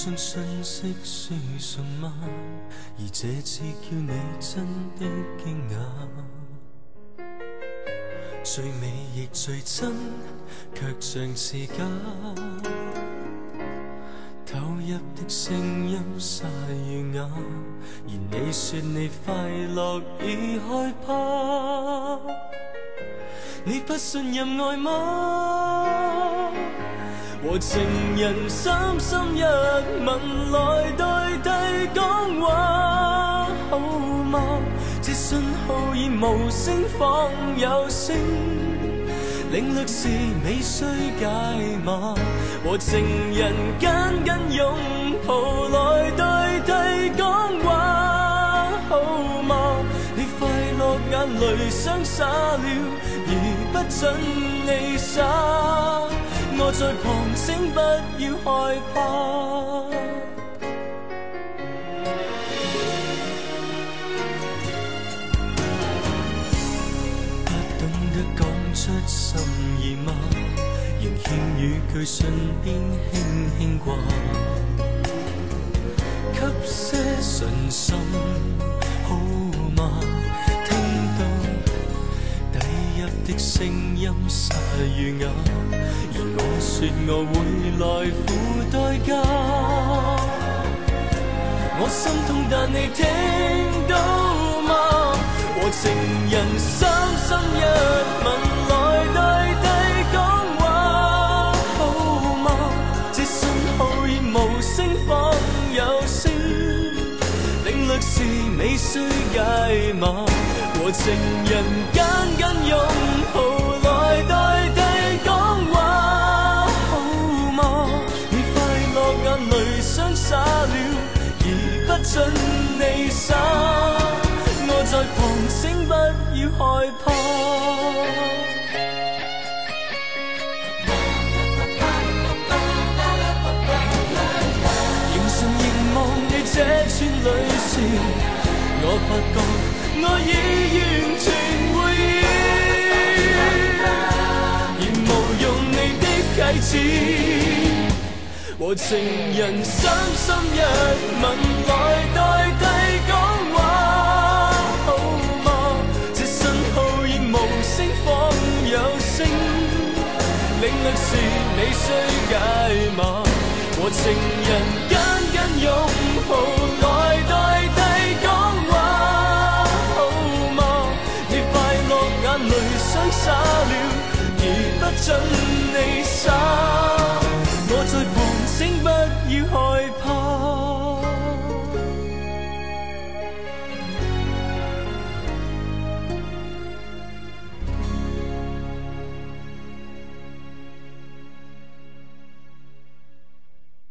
信訊息是什麼，而這次叫你真的驚訝。最美亦最真，卻像是假。投入的聲音沙與啞，而你說你快樂已害怕。你不信任愛嗎？和情人三心一吻來代替講話，好嗎？這信號已無聲仿有聲，領略是未需解碼。和情人緊緊擁抱來代替講話，好嗎？你快樂眼淚雙灑了，而不准你灑。我在旁請不要害怕。不懂得講出心意嗎？仍欠語句唇邊輕輕掛，給些信心好嗎？聽到低入的聲音沙與啞，而我說我會來付代價。我心痛但你聽到嗎？和情人三心一吻來代替講話，好嗎？這信號已無聲仿有聲，領略是未需解碼。和情人緊緊擁抱來代替講話，好嗎？你快樂眼淚雙灑了，而不准你灑。我在旁請不要害怕。凝神凝望你這串淚線，我發覺我已完全回應，而無用你的啟齒。和情人三心一吻來代替講話，好嗎？這信號已無聲仿有聲，領略是未需解碼。和情人緊緊擁抱